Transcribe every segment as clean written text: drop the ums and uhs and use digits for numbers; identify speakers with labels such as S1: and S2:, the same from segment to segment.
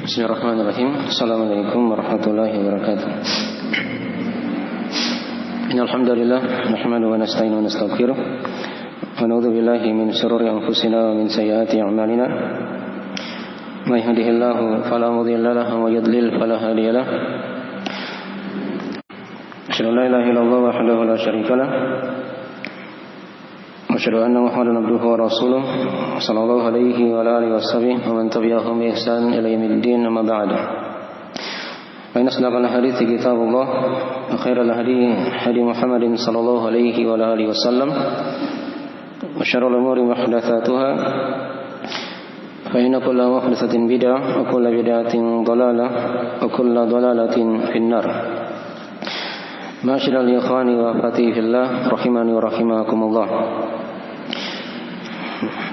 S1: Bismillahirrahmanirrahim. Assalamualaikum warahmatullahi wabarakatuh. Innal hamdalillah nahmaduhu wa nasta'inu wa nastaghfiruh wa na'udzu billahi min shururi anfusina wa min sayyiati a'malina. May yahdihillahu fala mudilla lahu wa yudlil fala hadiya lahu. Asyhadu an la ilaha illallah wahdahu la syarika lahu wa asyhadu anna Muhammadan abduhu wa rasuluh sallallahu alaihi wa alihi washabbihi wa man tabi'ahum bi ihsan ila yaumiddin amma ba'd. Fa inna asdaqal hadithi kitabullah wa khairal hadi hadi Muhammadin sallallahu alaihi wa alihi wasallam wa syarrul umuri muhdatsatuha fa inna kulla muhdatsatin bid'ah wa kulla bid'atin dhalalah wa kulla dhalalatin finnar. Ma'asyiral ikhwani wa akhwati fillah rahimani wa rahimakumullah.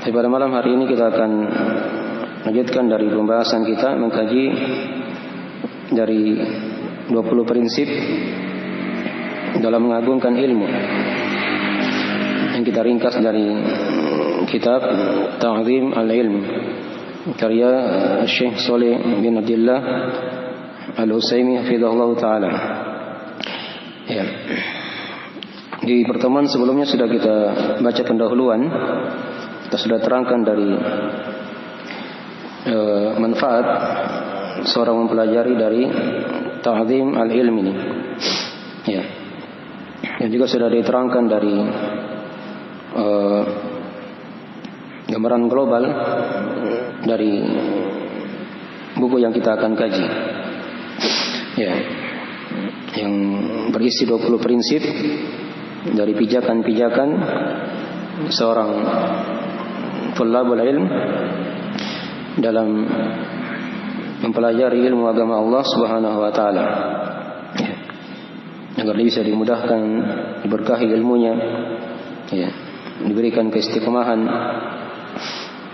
S1: Pada malam hari ini kita akan lanjutkan dari pembahasan kita mengkaji dari 20 prinsip dalam mengagungkan ilmu yang kita ringkas dari kitab Ta'zim al-Ilm karya Syekh Shalih bin Abdullah Al-Utsaimin hafizahullah taala. Ya. Di pertemuan sebelumnya sudah kita baca pendahuluan. Kita sudah terangkan dari manfaat seorang mempelajari dari Ta'zim al-Ilm ini. Ya. Dan juga sudah diterangkan dari gambaran global dari buku yang kita akan kaji. Ya. Yang berisi 20 prinsip dari pijakan-pijakan seorang Thullabul ilm dalam mempelajari ilmu agama Allah Subhanahu wa taala. Agar bisa dimudahkan, diberkahi ilmunya, ya, diberikan keistiqomahan,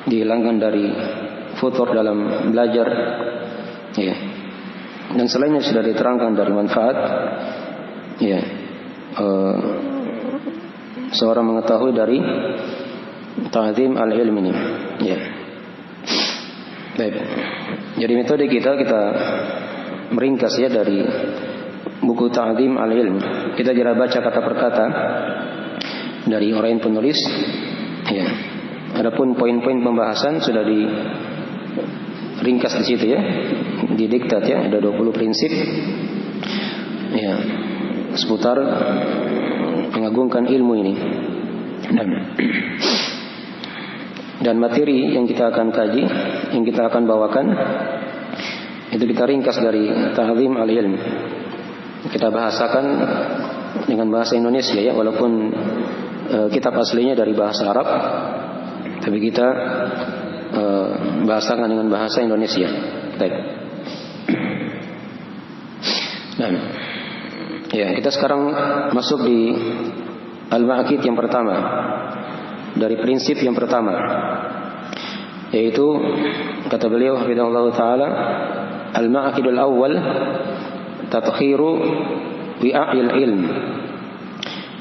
S1: dihilangkan dari futur dalam belajar, ya. Dan selainnya sudah diterangkan dari manfaat, ya, seorang mengetahui dari Ta'zim al-Ilm ini. Ya. Baik. Jadi metode kita meringkas ya dari buku Ta'zim al-Ilm. Kita kira baca kata per kata dari orang penulis. Ya. Adapun poin-poin pembahasan sudah diringkas di situ ya. Didiktat ya, ada 20 prinsip. Ya. Seputar mengagungkan ilmu ini. Dan materi yang kita akan kaji, yang kita akan bawakan, itu kita ringkas dari Ta'zim al-Ilm. Kita bahasakan dengan bahasa Indonesia ya, walaupun kitab aslinya dari bahasa Arab, tapi kita bahasakan dengan bahasa Indonesia. Baik. Nah, ya kita sekarang masuk di al-ma'aqid yang pertama. Dari prinsip yang pertama, yaitu kata beliau hafizahullah taala, al-ma'aqidul awwal tatkhiru wi'a'il ilm.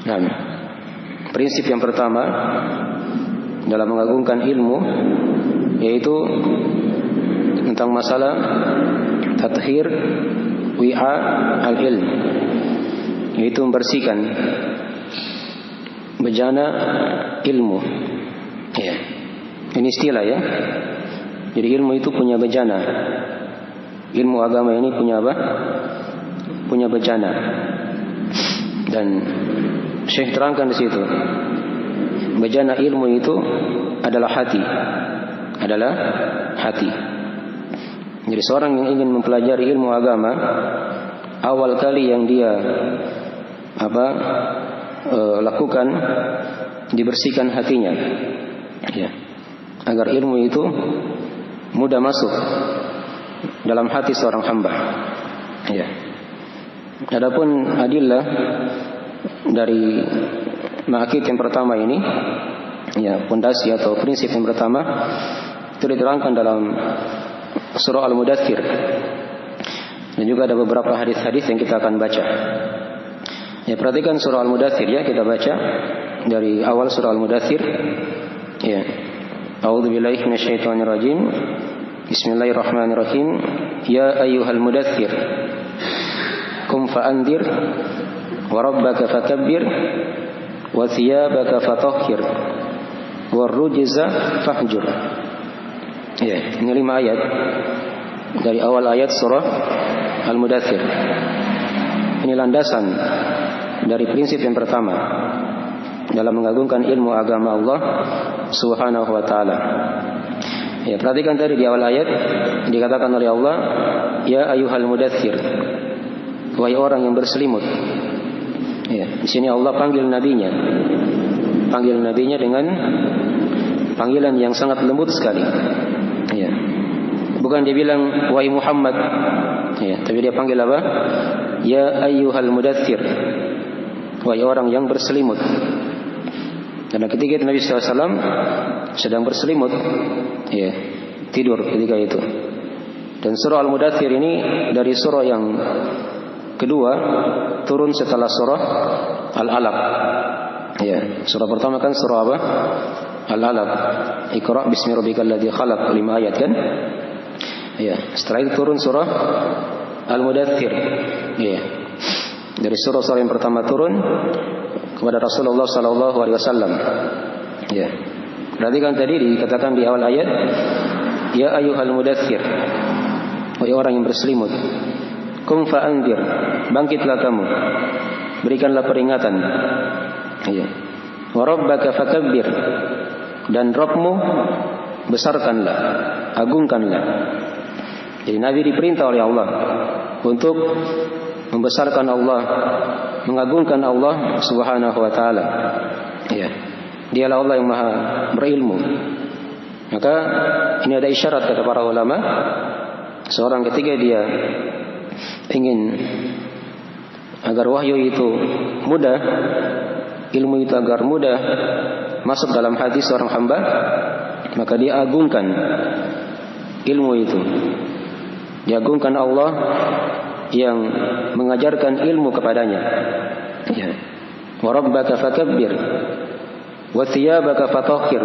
S1: Nah, prinsip yang pertama dalam mengagungkan ilmu yaitu tentang masalah tathhir wi'a al-ilm, yaitu membersihkan bejana ilmu. Ya. Ini istilah ya. Jadi ilmu itu punya bejana. Ilmu agama ini punya apa? Punya bejana. Dan Syekh terangkan di situ. Bejana ilmu itu adalah hati. Adalah hati. Jadi seorang yang ingin mempelajari ilmu agama, awal kali yang dia lakukan, dibersihkan hatinya, ya, agar ilmu itu mudah masuk dalam hati seorang hamba. Ya. Adapun adillah dari ma'aqid yang pertama ini, ya, pondasi atau prinsip yang pertama itu diterangkan dalam surah Al-Mudaththir, dan juga ada beberapa hadis-hadis yang kita akan baca. Ya, perhatikan surah Al-Mudaththir ya, kita baca dari awal surah Al-Mudaththir. Ya. A'udzubillahi minasyaitonirrajim. Bismillahirrahmanirrahim. Ya ayyuhal mudaththir qum fa'andir wa rabbaka fakabbir wa thiyabaka fatahhir warrujza fahjur. Ya, ini 5 ayat dari awal ayat surah Al-Mudaththir. Ini landasan dari prinsip yang pertama dalam mengagungkan ilmu agama Allah Subhanahu wa taala. Ya, perhatikan tadi di awal ayat dikatakan oleh Allah, ya ayyuhal mudaththir, wahai orang yang berselimut. Ya, di sini Allah panggil nabinya dengan panggilan yang sangat lembut sekali. Ya. Bukan dia bilang wahai Muhammad, ya, tapi dia panggil apa? Ya ayyuhal mudaththir, wahai orang yang berselimut. Karena ketika itu Nabi SAW sedang berselimut, ya, tidur ketika itu. Dan surah Al-Mudaththir ini dari surah yang kedua turun setelah surah Al-Alaq. Ya, surah pertama kan surah apa? Al-Alaq. Iqra bismi rabbikal ladzi khalaq, 5 ayat kan? Ya, setelah itu turun surah Al-Mudaththir. Ya. Dari surah yang pertama turun kepada Rasulullah sallallahu alaihi wasallam. Ya. Perhatikan tadi dikatakan di awal ayat, ya ayyuhal mudaththir, wahai orang yang berselimut. Qum fa'andir, bangkitlah kamu, berikanlah peringatan. Ya. Wa rabbaka fakabbir, dan Rabbmu besarkanlah, agungkanlah. Jadi Nabi diperintah oleh Allah untuk membesarkan Allah, mengagungkan Allah Subhanahu wa taala. Ya. Dialah Allah yang Maha berilmu. Maka ini ada isyarat kata para ulama, seorang ketika dia ingin agar wahyu itu mudah, ilmu itu agar mudah masuk dalam hati seorang hamba, maka dia agungkan ilmu itu. Diagungkan Allah yang mengajarkan ilmu kepadanya. Ya. Wa rabbaka fakabbir wa thiyabaka fatahhir.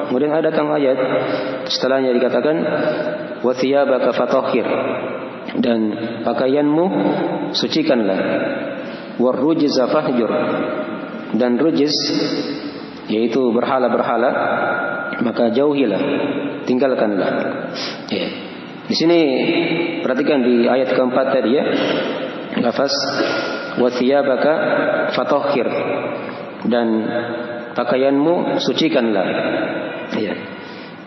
S1: Kemudian ada datang ayat setelahnya dikatakan wa thiyabaka fatahhir, dan pakaianmu sucikanlah. War rujza fahjur, dan rujz yaitu berhala-berhala maka jauhilah, tinggalkanlah. Ya. Di sini perhatikan di ayat keempat tadi ya, lafaz wa thiyabaka fatahhir, dan pakaianmu sucikanlah. Ya.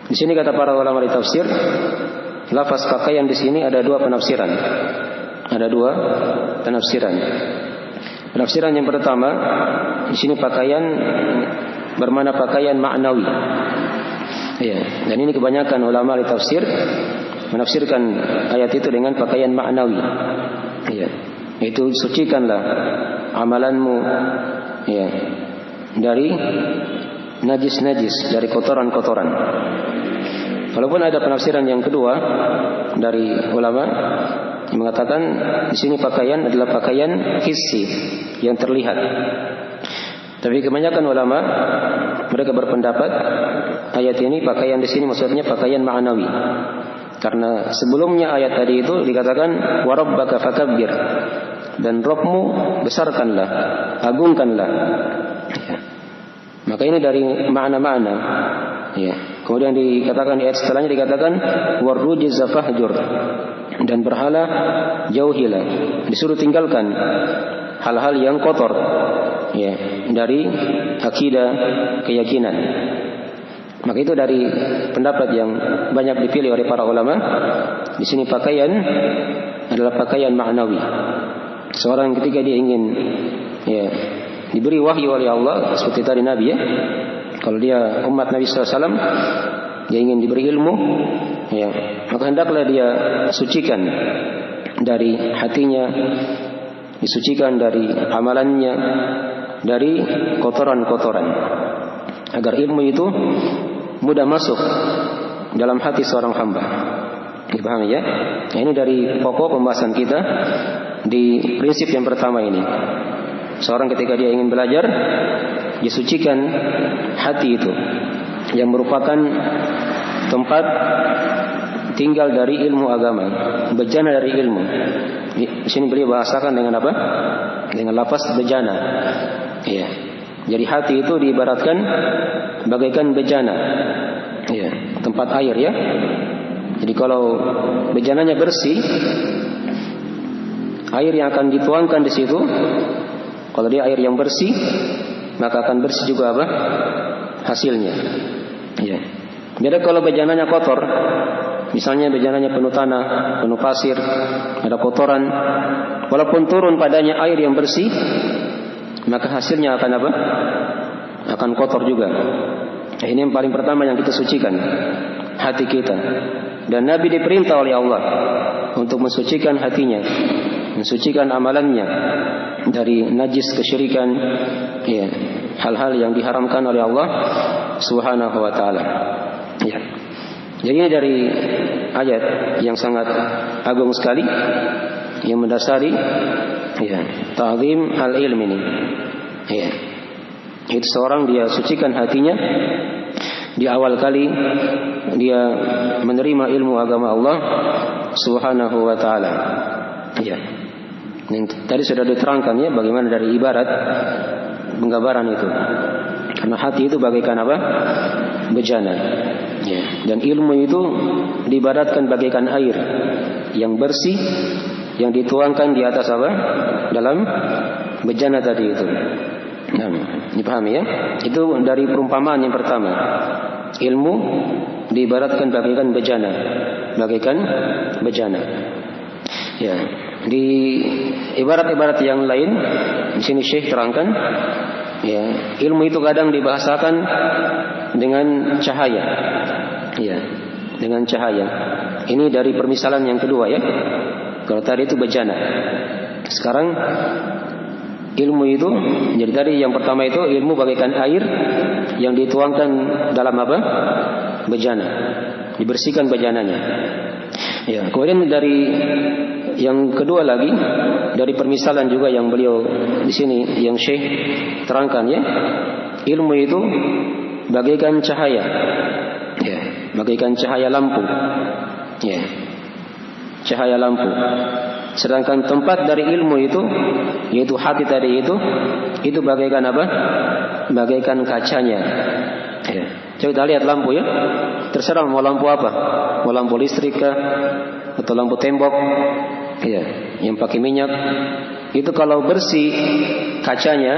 S1: Di sini kata para ulama di tafsir, lafaz pakaian di sini ada 2 penafsiran. Ada 2 penafsiran. Penafsiran yang pertama, di sini pakaian bermakna pakaian maknawi. Ya, dan ini kebanyakan ulama di tafsir menafsirkan ayat itu dengan pakaian maknawi. Ya, itu sucikanlah amalanmu, ya, dari najis-najis, dari kotoran-kotoran. Walaupun ada penafsiran yang kedua dari ulama yang mengatakan di sini pakaian adalah pakaian hissi yang terlihat. Tapi kebanyakan ulama mereka berpendapat ayat ini pakaian di sini maksudnya pakaian ma'nawi. Karena sebelumnya ayat tadi itu dikatakan wa rabbaka fakabbir, dan Rabbmu besarkanlah, agungkanlah. Ya. Maka ini dari makna-makna. Ya. Kemudian dikatakan di ayat setelahnya dikatakan war rujza fahjur, dan berhala jauhilah, disuruh tinggalkan hal-hal yang kotor, ya, dari akidah, keyakinan. Maka itu dari pendapat yang banyak dipilih oleh para ulama. Di sini pakaian adalah pakaian maknawi. Seorang ketika dia ingin, ya, diberi wahyu oleh Allah seperti tadi Nabi, ya. Kalau dia umat Nabi SAW, dia ingin diberi ilmu, ya, maka hendaklah dia sucikan dari hatinya, disucikan dari amalannya, dari kotoran-kotoran, agar ilmu itu mudah masuk dalam hati seorang hamba. Dipahami ya? Nah, ini dari pokok pembahasan kita di prinsip yang pertama ini. Seorang ketika dia ingin belajar, disucikan hati itu, yang merupakan tempat tinggal dari ilmu agama, bejana dari ilmu. Di sini beliau bahasakan dengan apa? Dengan lafaz bejana. Ya. Jadi hati itu diibaratkan bagaikan bejana. Ya, tempat air ya. Jadi kalau bejananya bersih, air yang akan dituangkan di situ, kalau dia air yang bersih, maka akan bersih juga apa? Hasilnya. Ya. Beda kalau bejananya kotor, misalnya bejananya penuh tanah, penuh pasir, ada kotoran, walaupun turun padanya air yang bersih, maka hasilnya akan apa? Akan kotor juga. Nah, ini yang paling pertama yang kita sucikan, hati kita. Dan Nabi diperintah oleh Allah untuk mensucikan hatinya, mensucikan amalannya dari najis, kesyirikan, ya, hal-hal yang diharamkan oleh Allah Subhanahu wa taala. Ya. Jadi ini dari ayat yang sangat agung sekali yang mendasari ya, ta'zim al-ilm ini. Ya. Itu seorang dia sucikan hatinya di awal kali dia menerima ilmu agama Allah Subhanahu wa taala. Ya. Ini tadi sudah diterangkan ya bagaimana dari ibarat penggambaran itu. Karena hati itu bagaikan apa? Bejana. Ya. Dan ilmu itu diibaratkan bagaikan air yang bersih yang dituangkan di atas apa? Dalam bejana tadi itu. Nah, dipahami ya? Itu dari perumpamaan yang pertama. Ilmu diibaratkan bagaikan bejana, bagaikan bejana. Ya, di ibarat-ibarat yang lain di sini Syekh terangkan, ya, ilmu itu kadang dibahasakan dengan cahaya. Ya, dengan cahaya. Ini dari permisalan yang kedua ya. Kalau tadi itu bejana. Sekarang ilmu itu, jadi tadi yang pertama itu ilmu bagaikan air yang dituangkan dalam apa? Bejana. Dibersihkan bejananya. Ya, kemudian dari yang kedua lagi dari permisalan juga yang beliau di sini yang Syekh terangkan ya. Ilmu itu bagaikan cahaya. Ya, bagaikan cahaya lampu. Ya. Cahaya lampu. Sedangkan tempat dari ilmu itu, yaitu hati tadi itu bagaikan apa? Bagaikan kacanya. Ya. Coba kita lihat lampu ya. Terserah mau lampu apa? Mau lampu listrik kah? Atau lampu tembok? Ya, yang pakai minyak. Itu kalau bersih kacanya,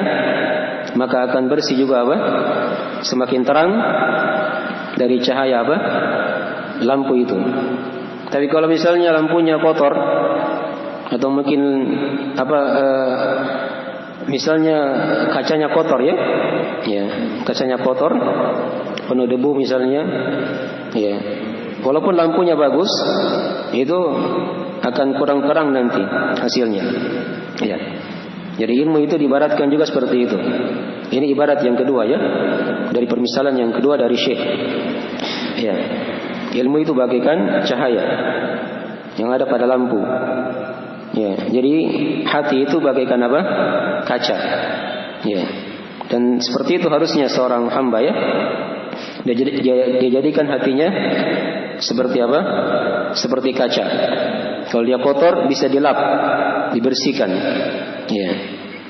S1: maka akan bersih juga apa? Semakin terang dari cahaya apa? Lampu itu. Tapi kalau misalnya lampunya kotor, atau mungkin apa misalnya kacanya kotor ya, kacanya kotor, penuh debu misalnya, ya, walaupun lampunya bagus, itu akan kurang terang nanti hasilnya. Ya, jadi ilmu itu diibaratkan juga seperti itu. Ini ibarat yang kedua ya, dari permisalan yang kedua dari Syekh. Ya, ilmu itu bagaikan cahaya yang ada pada lampu. Ya, jadi hati itu bagaikan apa? Kaca. Ya. Dan seperti itu harusnya seorang hamba ya. Dia jadikan hatinya seperti apa? Seperti kaca. Kalau dia kotor bisa dilap, dibersihkan. Ya.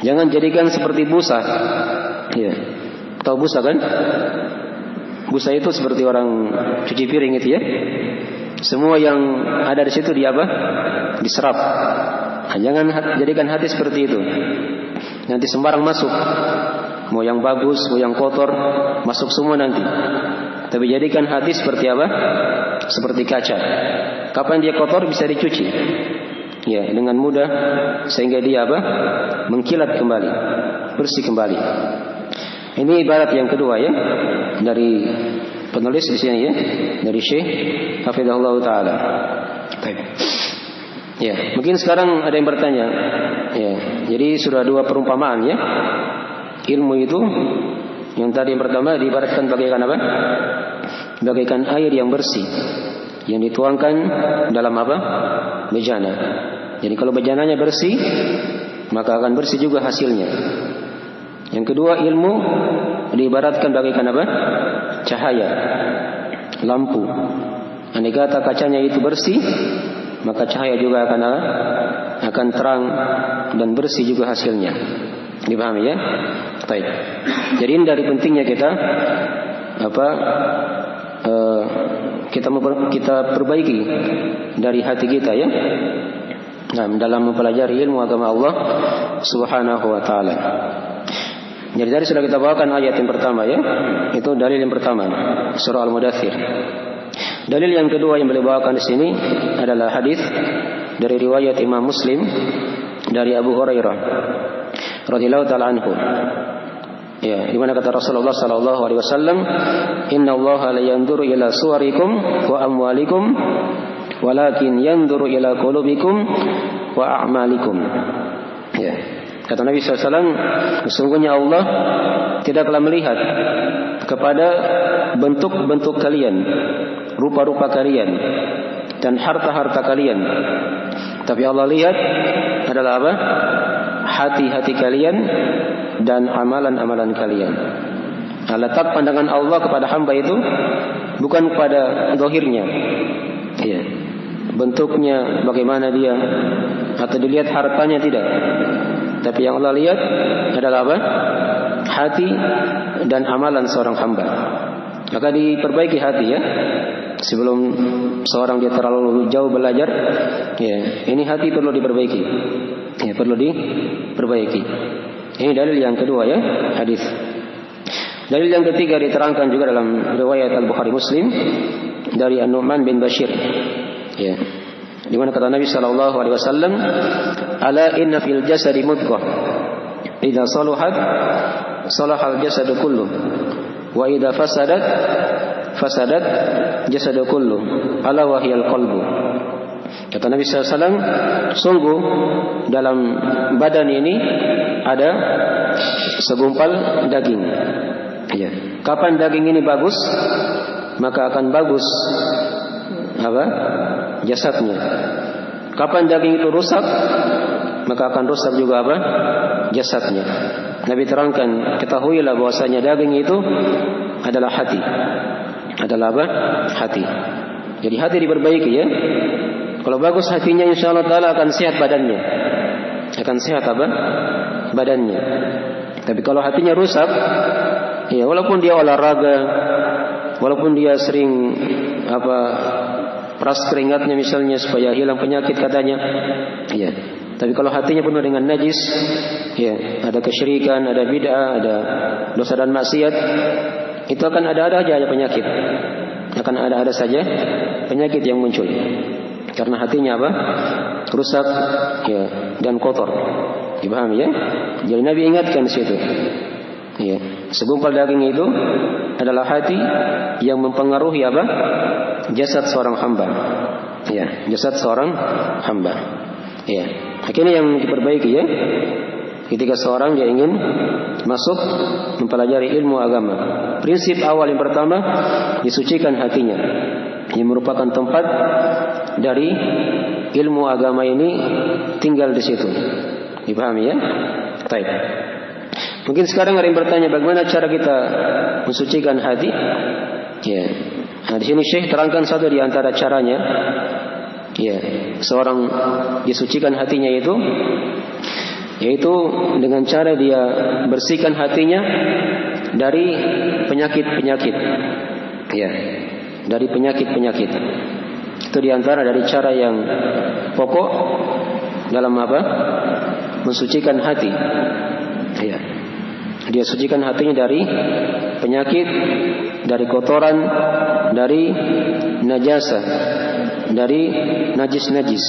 S1: Jangan jadikan seperti busa. Ya. Tahu busa kan? Busa itu seperti orang cuci piring itu ya. Semua yang ada di situ dia apa? Diserap. Nah, jangan jadikan hati seperti itu. Nanti sembarang masuk. Mau yang bagus, mau yang kotor, masuk semua nanti. Tapi jadikan hati seperti apa? Seperti kaca. Kapan dia kotor bisa dicuci. Ya, dengan mudah sehingga dia apa? Mengkilat kembali, bersih kembali. Ini ibarat yang kedua ya dari penulis di sini ya, dari Syekh Hafizahullah taala. Baik. Ya, mungkin sekarang ada yang bertanya. Ya, jadi sudah dua perumpamaan ya. Ilmu itu yang tadi yang pertama diibaratkan bagaikan apa? Bagaikan air yang bersih yang dituangkan dalam apa? Bejana. Jadi kalau bejananya bersih, maka akan bersih juga hasilnya. Yang kedua, ilmu diibaratkan bagaikan apa? Cahaya, lampu. Andai kata kacanya itu bersih, maka cahaya juga akan terang dan bersih juga hasilnya. Dipahami ya? Baik. Jadi ini dari pentingnya kita kita perbaiki dari hati kita ya. Nah, dalam mempelajari ilmu agama Allah Subhanahu wa taala. Jadi tadi sudah kita bawakan ayat yang pertama ya. Itu dalil yang pertama, surah Al-Mudaththir. Dalil yang kedua yang beliau bawakan di sini adalah hadis dari riwayat Imam Muslim dari Abu Hurairah radhiyallahu taala anhu. Ya, di mana kata Rasulullah sallallahu alaihi wasallam, "Innallaha la yanzuru ila suwarikum wa amwalikum, walakin yanzuru ila qulubikum wa a'malikum." Ya. Kata Nabi SAW, sesungguhnya Allah tidaklah melihat kepada bentuk-bentuk kalian, rupa-rupa kalian, dan harta-harta kalian. Tapi Allah lihat adalah apa? Hati-hati kalian dan amalan-amalan kalian. Letak pandangan Allah kepada hamba itu bukan kepada zahirnya, ya, bentuknya bagaimana dia, atau dilihat hartanya, tidak. Tapi yang Allah lihat adalah apa? Hati dan amalan seorang hamba. Maka diperbaiki hati ya. Sebelum seorang dia terlalu jauh belajar, ya, ini hati perlu diperbaiki. Ya, perlu diperbaiki. Ini dalil yang kedua ya, hadis. Dalil yang ketiga diterangkan juga dalam riwayat Al-Bukhari Muslim dari An-Nu'man bin Bashir. Ya. Di mana kata Nabi sallallahu alaihi wasallam, "Ala inna fil jasadi mudghah. Idza saluhat salahal jasadu kullu, wa idza fasadat jasadu kullu. Ala wa hiyal qalbu." Kata Nabi sallallahu alaihi wasallam, sungguh dalam badan ini ada segumpal daging. Ya. Kapan daging ini bagus, maka akan bagus apa? Jasadnya. Kapan daging itu rusak, maka akan rusak juga apa? Jasadnya. Nabi terangkan, ketahuilah bahwasanya daging itu adalah hati. Adalah apa? Hati. Jadi hati diperbaiki ya. Kalau bagus hatinya, insyaallah taala akan sehat badannya. Akan sehat apa? Badannya. Tapi kalau hatinya rusak, ya walaupun dia olahraga, walaupun dia sering peras keringatnya misalnya supaya hilang penyakit katanya, ya. Tapi kalau hatinya penuh dengan najis, ya, ada kesyirikan, ada bid'ah, ada dosa dan maksiat, itu akan ada aja penyakit. Akan ada saja penyakit yang muncul. Karena hatinya apa? Rusak, ya, dan kotor. Dipahami ya? Jadi Nabi ingatkan di situ. Ya, segumpal daging itu adalah hati yang mempengaruhi apa? Jasad seorang hamba. Ya, jasad seorang hamba. Ya, akhirnya yang diperbaiki ya. Ketika seorang dia ingin masuk mempelajari ilmu agama, prinsip awal yang pertama, disucikan hatinya. Ini merupakan tempat dari ilmu agama ini tinggal di situ. Dipahami ya? Baik. Mungkin sekarang ada yang bertanya, bagaimana cara kita mensucikan hati? Ya. Nah, di sini Syekh terangkan satu di antara caranya. Ya, seorang disucikan hatinya itu, yaitu dengan cara dia bersihkan hatinya dari penyakit-penyakit. Ya, dari penyakit-penyakit. Itu di antara dari cara yang pokok dalam apa? Mensucikan hati. Ya. Dia sucikan hatinya dari penyakit, dari kotoran, dari najasa, dari najis-najis.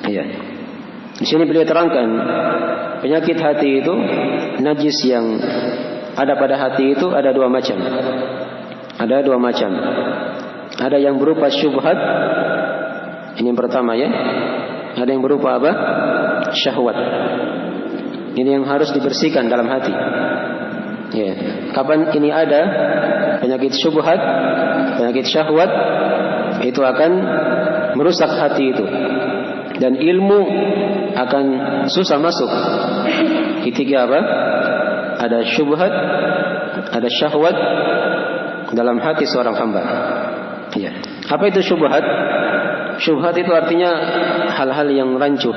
S1: Ya. Di sini beliau terangkan penyakit hati itu, najis yang ada pada hati itu ada dua macam. Ada dua macam. Ada yang berupa syubhat. Ini yang pertama ya. Ada yang berupa apa? Syahwat. Ini yang harus dibersihkan dalam hati. Ya. Kapan ini ada penyakit syubhat, penyakit syahwat, itu akan merusak hati itu. Dan ilmu akan susah masuk. Ketika apa? Ada syubhat, ada syahwat dalam hati seorang hamba. Ya. Apa itu syubhat? Syubhat itu artinya hal-hal yang rancu,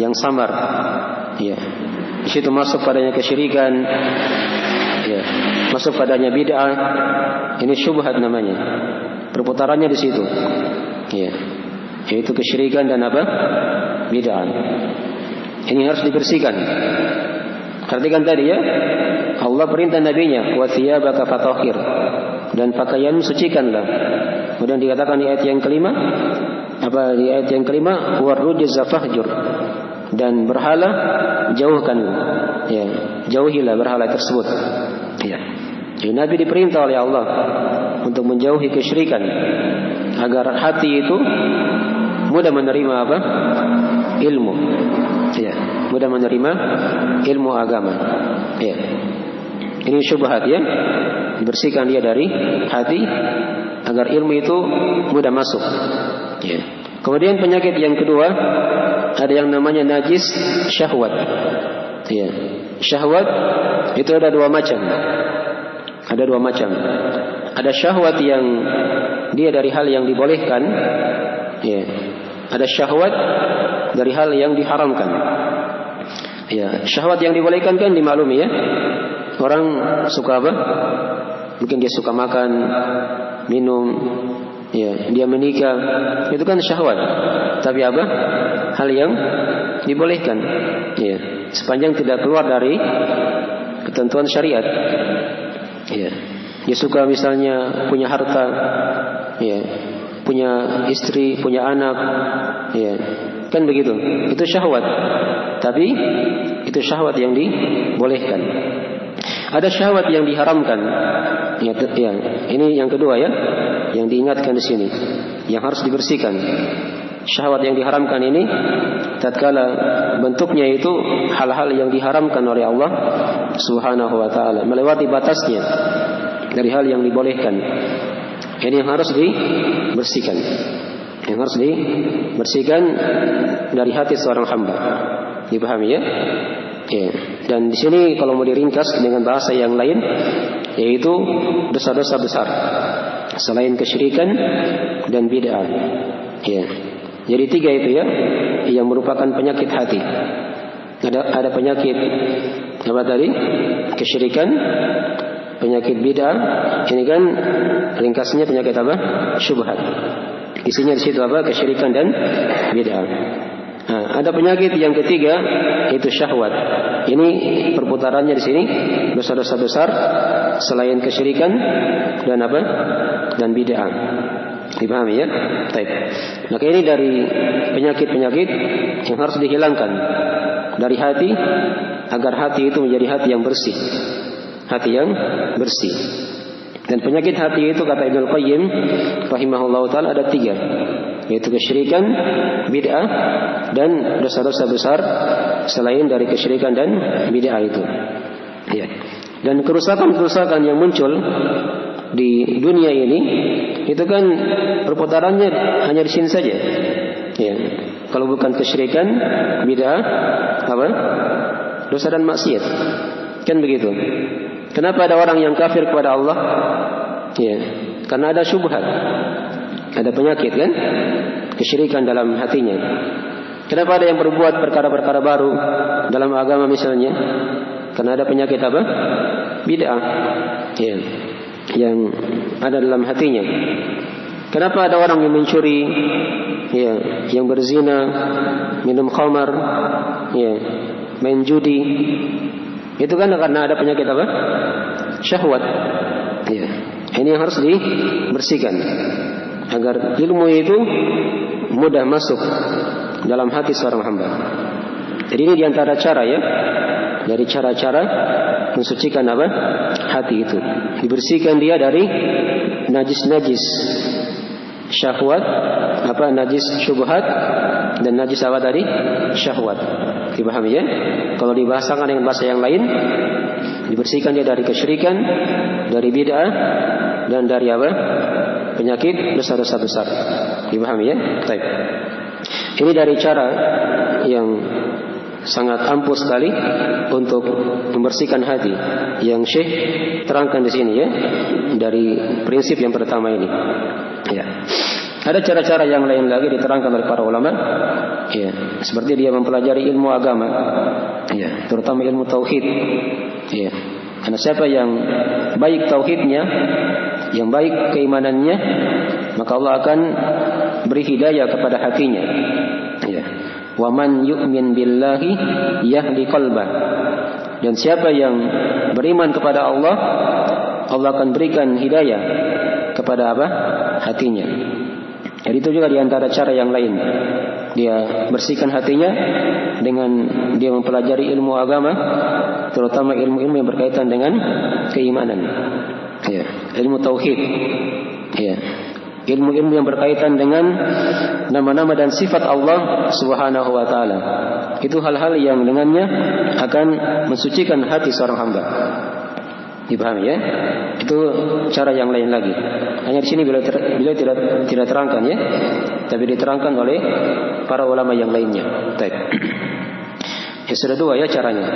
S1: yang samar. Ya. Di situ masuk padanya kesyirikan, ya. Masuk padanya bid'ah. Ini syubhat namanya. Perputarannya di situ. Ya. Yaitu kesyirikan dan apa? Bid'ah. Ini harus dibersihkan. Perhatikan tadi ya. Allah perintah nabinya, wa thiyabaka fatahhir, dan pakaian sucikanlah. Kemudian dikatakan di ayat yang kelima, di ayat yang kelima, warrujza fahjur, dan berhala jauhkan, ya, jauhilah berhala tersebut. Ya. Jadi Nabi diperintah oleh Allah untuk menjauhi kesyirikan agar hati itu mudah menerima apa? Ilmu. Ya, mudah menerima ilmu agama. Ya. Ini syubhat ya. Dibersihkan dia dari hati agar ilmu itu mudah masuk. Ya. Kemudian penyakit yang kedua, ada yang namanya najis syahwat. Ya. Syahwat itu ada dua macam. Ada dua macam. Ada syahwat yang dia dari hal yang dibolehkan. Ya. Ada syahwat dari hal yang diharamkan. Ya, syahwat yang dibolehkan kan dimaklumi ya. Orang suka apa? Mungkin dia suka makan, minum, ya, dia menikah, itu kan syahwat. Tapi apa? Hal yang dibolehkan, ya, sepanjang tidak keluar dari ketentuan syariat. Ya, dia suka misalnya punya harta, ya, punya istri, punya anak, ya, kan begitu. Itu syahwat. Tapi itu syahwat yang dibolehkan. Ada syahwat yang diharamkan. Ya, ini yang kedua ya, yang diingatkan di sini, yang harus dibersihkan. Syahwat yang diharamkan ini, tatkala bentuknya itu hal-hal yang diharamkan oleh Allah Subhanahu wa taala, melewati batasnya dari hal yang dibolehkan. Ini yang harus dibersihkan. Yang harus dibersihkan dari hati seorang hamba. Dipahami ya? Ya. Dan di sini kalau mau diringkas dengan bahasa yang lain, yaitu dosa-dosa besar selain kesyirikan dan bid'ah. Ya. Jadi tiga itu ya, yang merupakan penyakit hati. Ada penyakit apa tadi? Kesyirikan, penyakit bid'ah. Ini kan ringkasnya penyakit apa? Syubhat. Isinya di situ apa? Kesyirikan dan bid'ah. Nah, ada penyakit yang ketiga, yaitu syahwat. Ini perputarannya di sini dosa-dosa besar selain kesyirikan dan apa? Dan bid'ah. Dipahami ya? Baik. Maka ini dari penyakit-penyakit yang harus dihilangkan dari hati agar hati itu menjadi hati yang bersih. Hati yang bersih. Dan penyakit hati itu kata Ibnu Qayyim rahimahullahu taala ada tiga, yaitu kesyirikan, bid'ah, dan dosa-dosa besar selain dari kesyirikan dan bid'ah itu. Ya. Dan kerusakan-kerusakan yang muncul di dunia ini itu kan perputarannya hanya di sini saja. Ya. Kalau bukan kesyirikan, bid'ah, apa? Dosa dan maksiat. Kan begitu. Kenapa ada orang yang kafir kepada Allah? Ya, karena ada syubhat. Ada penyakit kan? Kesyirikan dalam hatinya. Kenapa ada yang berbuat perkara-perkara baru dalam agama misalnya? Karena ada penyakit apa? Bid'ah. Ya, yang ada dalam hatinya. Kenapa ada orang yang mencuri? Ya, yang berzina, minum khamar, ya, main judi. Itu kan karena ada penyakit apa? Syahwat. Ya. Ini yang harus dibersihkan agar ilmu itu mudah masuk dalam hati seorang hamba. Jadi ini diantara cara ya, dari cara-cara mensucikan apa? Hati itu. Dibersihkan dia dari najis-najis syahwat, apa? Najis syubhat dan najis apa tadi? Syahwat. Dipahami ya? Kalau dibahasakan dengan bahasa yang lain, dibersihkan dia dari kesyirikan, dari bid'ah, dan dari apa? Penyakit dosa-dosa besar. Dipahami ya? Baik. Ini dari cara yang sangat ampuh sekali untuk membersihkan hati yang Syekh terangkan di sini ya, dari prinsip yang pertama ini. Ya. Ada cara-cara yang lain lagi diterangkan oleh para ulama, ya, seperti dia mempelajari ilmu agama, ya, terutama ilmu tauhid, ya. Karena siapa yang baik tauhidnya, yang baik keimanannya, maka Allah akan beri hidayah kepada hatinya. Ya. Wa man yu'min billahi yahdi qalbah. Dan siapa yang beriman kepada Allah, Allah akan berikan hidayah kepada apa? Hatinya. Jadi itu juga diantara cara yang lain. Dia bersihkan hatinya dengan dia mempelajari ilmu agama, terutama ilmu-ilmu yang berkaitan dengan keimanan. Ya, ilmu tauhid. Ya. Ilmu-ilmu yang berkaitan dengan nama-nama dan sifat Allah Subhanahu wa taala. Itu hal-hal yang dengannya akan mensucikan hati seorang hamba. Dipahami ya? Itu cara yang lain lagi. Hanya di sini beliau tidak terangkan ya, tapi diterangkan oleh para ulama yang lainnya. Baik. Ya sudah dua ya caranya.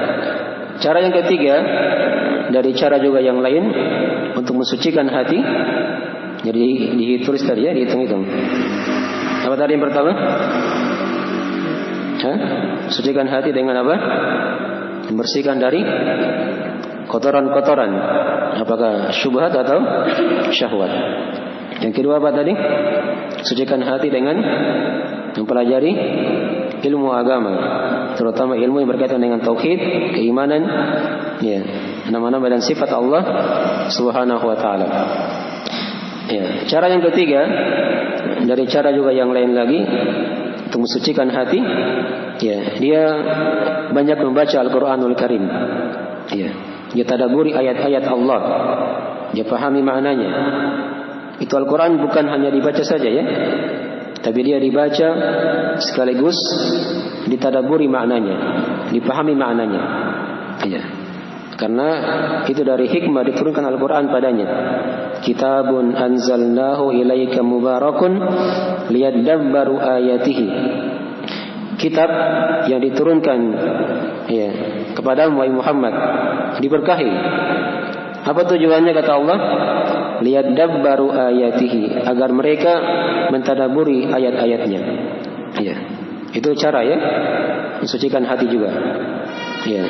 S1: Cara yang ketiga dari cara juga yang lain untuk mensucikan hati. Jadi ditulis tadi ya, dihitung-hitung. Apa tadi yang pertama? Sucikan hati dengan apa? Membersihkan dari kotoran-kotoran, apakah syubhat atau syahwat. Yang kedua apa tadi? Sucikan hati dengan mempelajari ilmu agama, terutama ilmu yang berkaitan dengan tauhid, keimanan, ya, nama-nama dan sifat Allah Subhanahu wa taala. Ya, cara yang ketiga dari cara juga yang lain lagi untuk mensucikan hati, ya, dia banyak membaca Al-Qur'anul Karim. Ya. Dia tadabburi ayat-ayat Allah, dia pahami maknanya. Itu Al-Quran bukan hanya dibaca saja ya, tapi dia dibaca sekaligus ditadabburi maknanya, dipahami maknanya. Ya. Karena itu dari hikmah diturunkan Al-Quran padanya. Kitabun anzalnahu ilaika mubarakun liyadabbaru ayatihi. Kitab yang diturunkan ya kepada Muhammad diberkahi. Apa tujuannya kata Allah? Liyadabbaru ayatihi, agar mereka mentadabburi ayat-ayatnya. Ya. Itu cara ya mensucikan hati juga. Ya.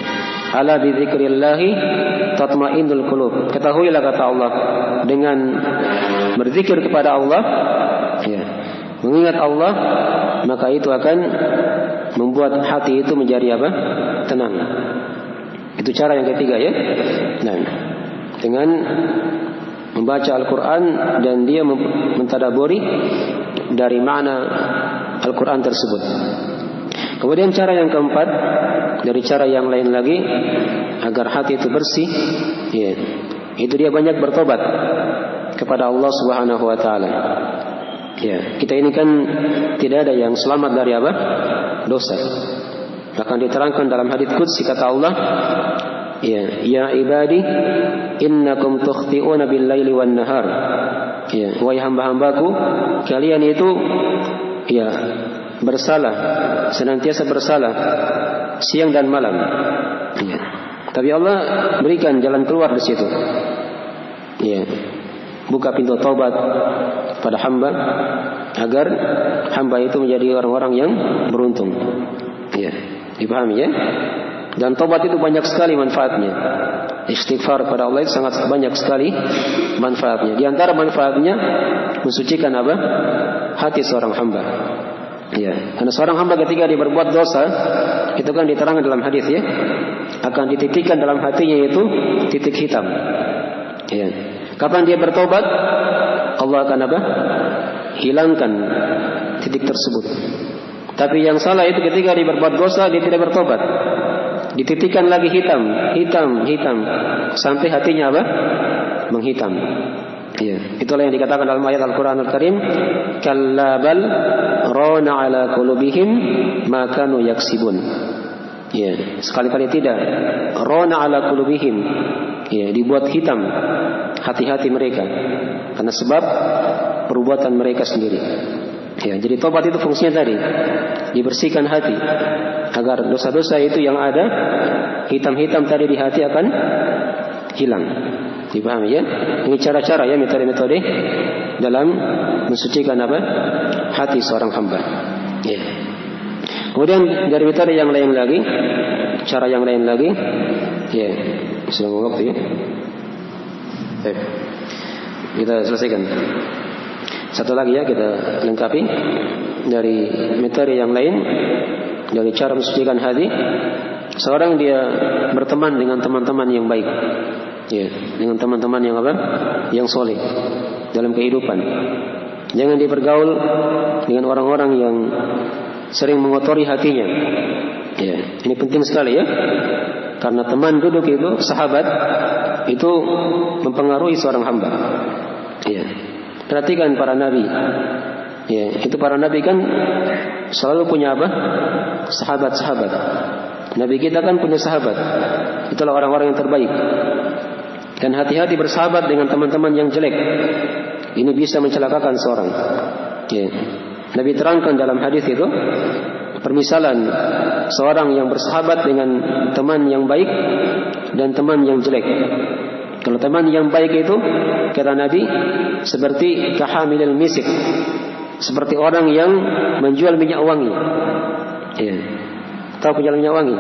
S1: Ala bi dzikrillahi tatmainnul qulub. Ketahuilah kata Allah, dengan berzikir kepada Allah, ya, mengingat Allah, maka itu akan membuat hati itu menjadi apa? Tenang. Itu cara yang ketiga ya. Nah, dengan membaca Al-Quran dan dia mentadabburi dari makna Al-Quran tersebut. Kemudian cara yang keempat dari cara yang lain lagi agar hati itu bersih, ya, itu dia banyak bertobat kepada Allah Subhanahu wa taala. Ya, kita ini kan tidak ada yang selamat dari apa? Dosa. Bahkan diterangkan dalam hadits qudsi kata Allah, ya ibadi innakum tukhti'una bil-laili wan-nahar. Ya, wahai hamba-hambaku, kalian itu ya bersalah, senantiasa bersalah siang dan malam. Ya. Tapi Allah berikan jalan keluar di situ. Ya. Buka pintu taubat pada hamba agar hamba itu menjadi orang-orang yang beruntung. Ya, dipahami ya? Dan taubat itu banyak sekali manfaatnya. Istighfar pada Allah itu sangat banyak sekali manfaatnya. Di antara manfaatnya mensucikan apa? Hati seorang hamba. Ya, karena seorang hamba ketika dia berbuat dosa, itu kan diterangkan dalam hadis ya, akan dititikkan dalam hatinya itu titik hitam. Ya. Kapan dia bertobat, Allah akan apa? Hilangkan titik tersebut. Tapi yang salah itu ketika dia berbuat dosa, dia tidak bertobat, dititikkan lagi hitam, sampai hatinya apa? Menghitam. Ya, itulah yang dikatakan dalam ayat Al-Quranul Karim, kalla bal rana ala qulubihim ma kanu yaksibun. Ya, sekali-kali tidak. Rana ala qulubihim. Ya, dibuat hitam hati-hati mereka karena sebab perbuatan mereka sendiri. Ya, jadi tobat itu fungsinya tadi dibersihkan hati agar dosa-dosa itu yang ada hitam-hitam tadi di hati akan hilang. Dipahami ya? Ini cara-cara ya, metode-metode dalam mensucikan apa? Hati seorang hamba. Ya. Kemudian dari metode yang lain lagi, cara yang lain lagi, ya, sudah waktu ya. Baik. Kita selesaikan. Satu lagi ya, kita lengkapi dari metode yang lain, dari cara mensucikan hati. Seorang dia berteman dengan teman-teman yang baik. Ya, dengan teman-teman yang apa? Yang soleh dalam kehidupan. Jangan dia bergaul dengan orang-orang yang sering mengotori hatinya. Ya, ini penting sekali ya. Karena teman duduk itu, sahabat itu mempengaruhi seorang hamba. Ya. Perhatikan para nabi. Ya, itu para nabi kan selalu punya apa? Sahabat-sahabat. Nabi kita kan punya sahabat. Itulah orang-orang yang terbaik. Dan hati-hati bersahabat dengan teman-teman yang jelek. Ini bisa mencelakakan seorang. Ya. Nabi terangkan dalam hadis itu permisalan seorang yang bersahabat dengan teman yang baik dan teman yang jelek. Kalau teman yang baik itu, kata Nabi, seperti kahamilil misik, seperti orang yang menjual minyak wangi. Ya. Tahu penjual minyak wangi?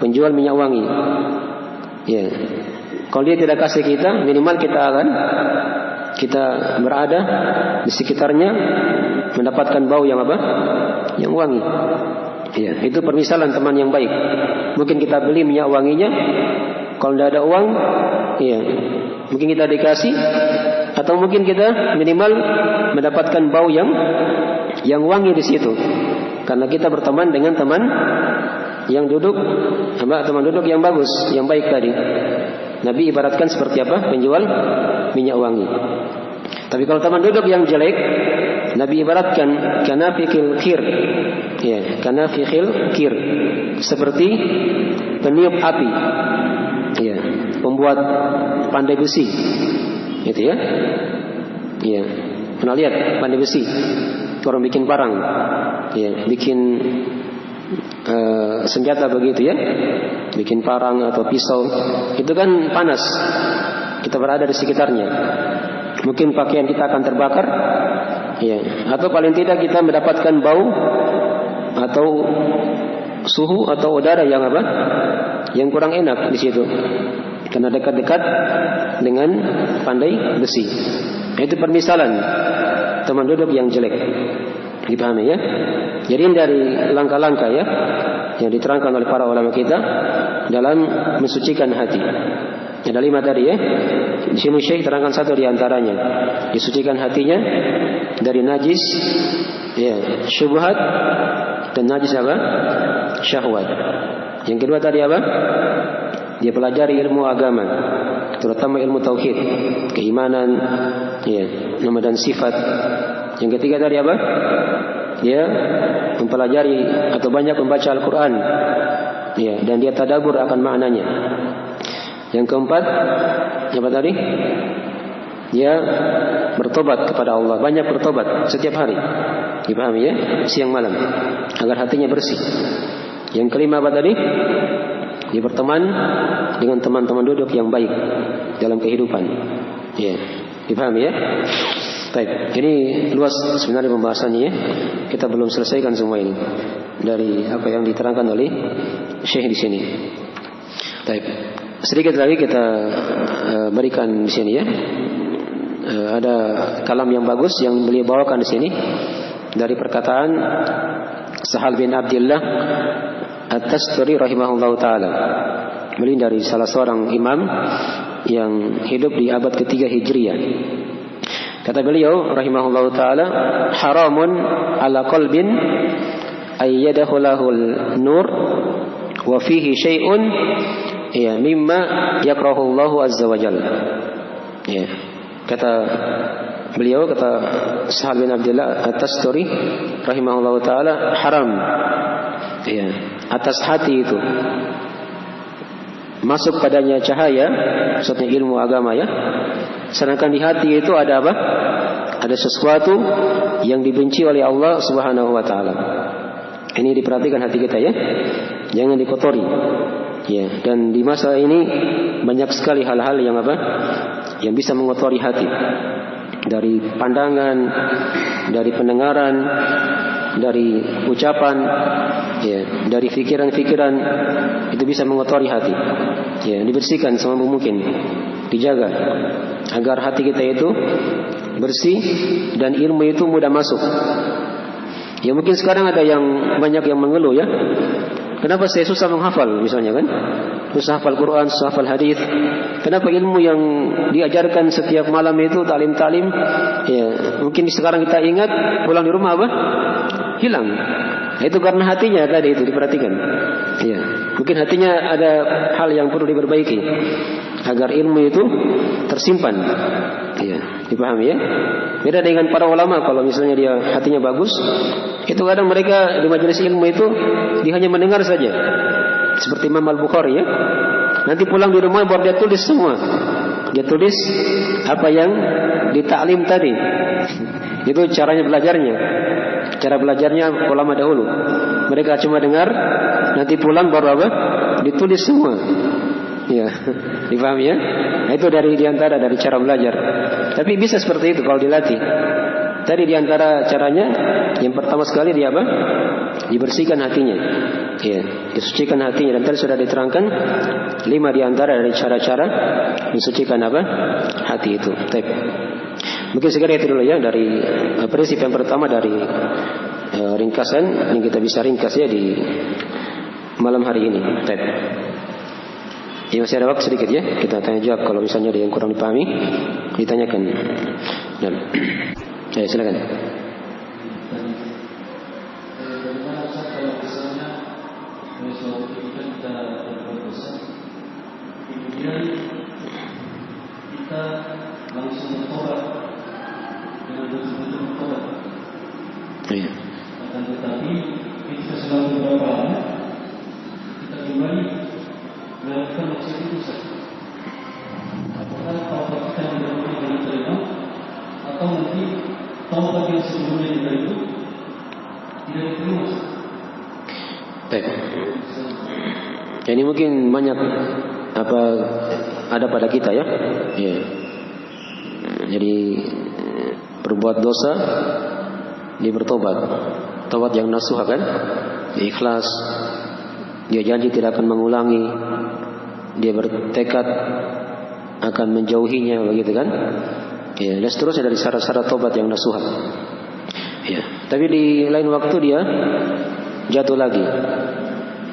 S1: Penjual minyak wangi. Ya. Kalau dia tidak kasih kita, minimal kita berada di sekitarnya mendapatkan bau yang apa? Yang wangi. Ya, itu permisalan teman yang baik. Mungkin kita beli minyak wanginya, kalau tidak ada uang, ya, mungkin kita dikasih, atau mungkin kita minimal mendapatkan bau yang wangi di situ. Karena kita berteman dengan teman yang duduk, teman duduk yang bagus, yang baik tadi. Nabi ibaratkan seperti apa? Penjual minyak wangi. Tapi kalau teman duduk yang jelek, Nabi ibaratkan kanafikhil kir. Ya, kanafikhil kir. Seperti peniup api. Ya, pembuat pandai besi. Gitu ya. Ya, pernah lihat pandai besi? Orang bikin parang. Ya, bikin senjata begitu ya, bikin parang atau pisau, itu kan panas, kita berada di sekitarnya, mungkin pakaian kita akan terbakar, ya, atau paling tidak kita mendapatkan bau atau suhu atau udara yang apa, yang kurang enak di situ, karena dekat-dekat dengan pandai besi. Itu permisalan teman duduk yang jelek. Dipahami ya? Jadi dari langkah-langkah ya yang diterangkan oleh para ulama kita dalam mensucikan hati. Ada 5 tadi ya. Di sini Syekh terangkan 1 di antaranya. Disucikan hatinya dari najis, ya, syubhat dan najis apa? Syahwat. Yang kedua tadi apa? Dia pelajari ilmu agama, terutama ilmu tauhid, keimanan, ya, nama dan sifat. Yang ketiga tadi apa? Dia mempelajari atau banyak membaca Al-Quran, ya, dan dia tadabbur akan maknanya. Yang keempat, apa tadi? Dia bertobat kepada Allah, banyak bertobat setiap hari. Dipahami ya? Siang malam, agar hatinya bersih. Yang kelima apa tadi? Dia berteman dengan teman-teman duduk yang baik dalam kehidupan. Ya, dipahami ya? Baik, ini luas sebenarnya pembahasannya ya. Kita belum selesaikan semua ini dari apa yang diterangkan oleh Syekh di sini. Baik, sedikit lagi kita berikan di sini ya. Ada kalam yang bagus yang beliau bawakan di sini dari perkataan Sahal bin Abdullah At-Tasturi rahimahullah taala. Beliau dari salah seorang imam yang hidup di abad ketiga Hijriah. Kata beliau rahimahullah taala, haramun ala qalbin ayyadahu lahul nur wa fihi syai'un ya mimma yakrahu Allah azza wa jalla. Ya. Kata beliau, kata Sahal bin Abdullah At-Tasturi rahimahullah taala, haram ya atas hati itu masuk padanya cahaya, maksudnya ilmu agama ya. Sedangkan di hati itu ada apa? Ada sesuatu yang dibenci oleh Allah Subhanahu wa taala. Ini diperhatikan hati kita ya. Jangan dikotori. Ya, dan di masa ini banyak sekali hal-hal yang apa? Yang bisa mengotori hati. Dari pandangan, dari pendengaran, dari ucapan, ya, dari pikiran-pikiran, itu bisa mengotori hati. Ya, dibersihkan semampu mungkin, dijaga agar hati kita itu bersih dan ilmu itu mudah masuk. Ya mungkin sekarang ada yang banyak yang mengeluh ya. Kenapa saya susah menghafal misalnya kan? Susah hafal Quran, susah hafal hadis. Kenapa ilmu yang diajarkan setiap malam itu talim-talim, ya mungkin sekarang kita ingat pulang di rumah apa? Hilang. Itu karena hatinya tadi itu diperhatikan. Ya, mungkin hatinya ada hal yang perlu diperbaiki agar ilmu itu tersimpan. Ya, dipahami ya? Beda dengan para ulama, kalau misalnya dia hatinya bagus, itu kadang mereka di majelis ilmu itu dia hanya mendengar saja. Seperti Imam Al-Bukhari ya. Nanti pulang di rumah baru dia tulis semua. Dia tulis apa yang ditaklim tadi. Itu caranya belajarnya. Cara belajarnya ulama dahulu. Mereka cuma dengar, nanti pulang baru apa? Ditulis semua. Ya, dipahami ya? Nah, itu dari diantara dari cara belajar. Tapi bisa seperti itu kalau dilatih. Tadi diantara caranya, yang pertama sekali dia apa? Dibersihkan hatinya. Ya, disucikan hatinya. Dan tadi sudah diterangkan 5 diantara dari cara-cara mensucikan apa? Hati itu. Taip. Mungkin segera itu dulu ya dari prinsip yang pertama dari ringkasan yang kita bisa ringkas ya di malam hari ini. Taip. Ya, masih ada waktu sedikit ya. Kita tanya jawab kalau misalnya ada yang kurang dipahami, ditanyakan. Dan ya, silakan.
S2: Kemudian kita langsung bertobat dengan betul-betul bertobat.
S1: Iya.
S2: Akan tetapi kita selama beberapa lama kita kembali melakukan maksiat itu saja. Apakah taubat kita benar-benar diterima atau nanti taubat yang sebelumnya kita itu tidak diterima?
S1: Baik. Ini mungkin banyak apa ada pada kita ya. Ya. Jadi berbuat dosa dia bertobat. Tobat yang nasuha kan? Dia ikhlas. Dia janji tidak akan mengulangi. Dia bertekad akan menjauhinya begitu kan? Ya, dan seterusnya dari syarat-syarat tobat yang nasuha. Ya, tapi di lain waktu dia jatuh lagi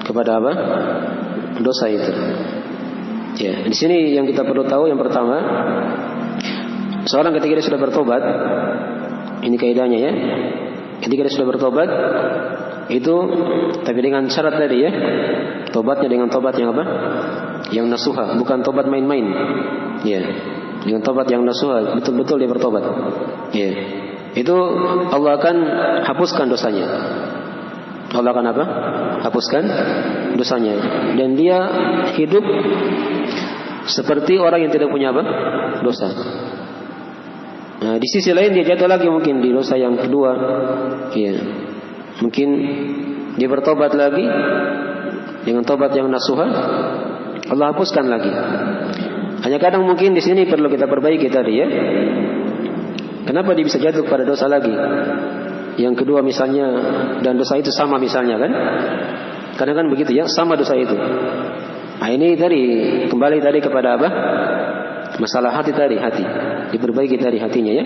S1: kepada apa? Dosa itu. Ya, di sini yang kita perlu tahu yang pertama, seorang ketika dia sudah bertobat, ini kaidahnya ya. Ketika dia sudah bertobat, itu tapi dengan syarat tadi ya. Tobatnya dengan tobat yang apa? Yang nasuha, bukan tobat main-main. Ya. Dengan tobat yang nasuha, betul-betul dia bertobat. Ya. Itu Allah akan hapuskan dosanya. Allah akan apa? Hapuskan dosanya. Dan dia hidup seperti orang yang tidak punya apa? Dosa. Nah, di sisi lain dia jatuh lagi mungkin di dosa yang kedua. Ya. Mungkin dia bertobat lagi dengan tobat yang nasuha, Allah hapuskan lagi. Hanya kadang mungkin di sini perlu kita perbaiki tadi ya. Kenapa dia bisa jatuh pada dosa lagi? Yang kedua misalnya, dan dosa itu sama misalnya kan? Kadang kan begitu ya, sama dosa itu. Nah ini tadi kembali tadi kepada apa? Masalah hati tadi, hati. Diperbaiki tadi hatinya ya.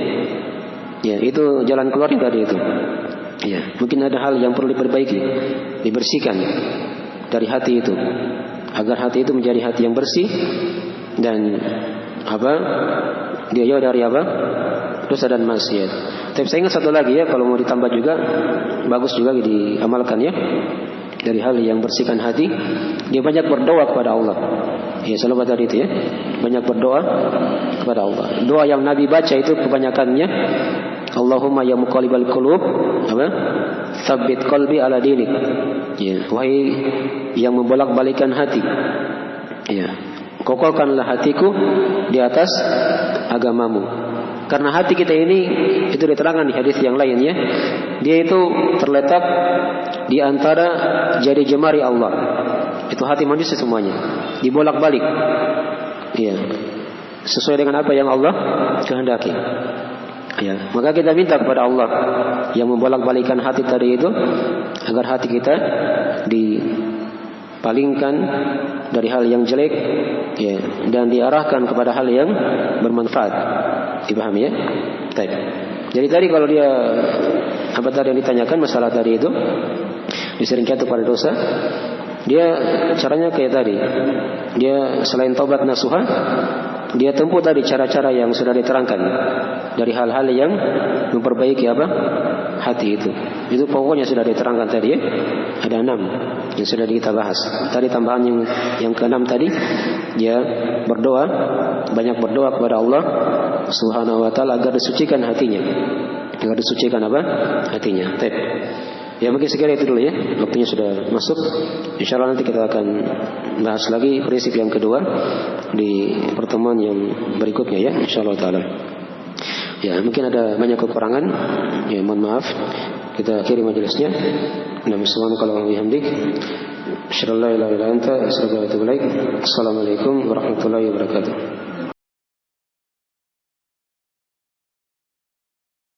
S1: Ya, itu jalan keluarnya tadi itu. Ya, mungkin ada hal yang perlu diperbaiki, dibersihkan dari hati itu, agar hati itu menjadi hati yang bersih dan apa? Dia jauh dari apa? Dosa dan maksiat. Tapi saya ingat satu lagi ya, kalau mau ditambah juga bagus juga diamalkan ya. Dari hal yang bersihkan hati, dia banyak berdoa kepada Allah. Ya, selalu tadi itu ya. Banyak berdoa kepada Allah. Doa yang Nabi baca itu kebanyakannya Allahumma ya muqallibal qulub, apa? Tsabbit qalbi ala dinik. Ya, wahai yang membolak-balikan hati. Ya. Kokohkanlah hatiku di atas agamamu. Karena hati kita ini itu diterangkan di hadis yang lain ya. Dia itu terletak di antara jari jemari Allah. Itu hati manusia semuanya. Dibolak-balik. Iya. Sesuai dengan apa yang Allah kehendaki. Ya, maka kita minta kepada Allah yang membolak-balikan hati tadi itu agar hati kita dipalingkan dari hal yang jelek, ya, dan diarahkan kepada hal yang bermanfaat. Dipahami ya? Baik. Jadi tadi kalau dia apa tadi yang ditanyakan masalah tadi itu disering jatuh pada dosa, dia caranya kayak tadi. Dia selain taubat nasuha, dia tempuh tadi cara-cara yang sudah diterangkan dari hal-hal yang memperbaiki apa hati itu. Itu pokoknya sudah diterangkan tadi ya. Ada 6 yang sudah kita bahas. Tadi tambahan yang ke-6 tadi, dia berdoa, banyak berdoa kepada Allah Subhanahu wa taala agar disucikan hatinya. Agar disucikan apa? Hatinya. Baik. Ya mungkin sekira itu dulu ya. Waktunya sudah masuk. Insyaallah nanti kita akan bahas lagi prinsip yang kedua di pertemuan yang berikutnya ya, insyaallah taala. Ya, mungkin ada banyak kekurangan. Ya, mohon maaf. Kita akhiri majelisnya. Subhanakallahumma wa bihamdik, asyhadu an la ilaha illa anta, astaghfiruka wa atubu ilaik. Assalamualaikum warahmatullahi wabarakatuh.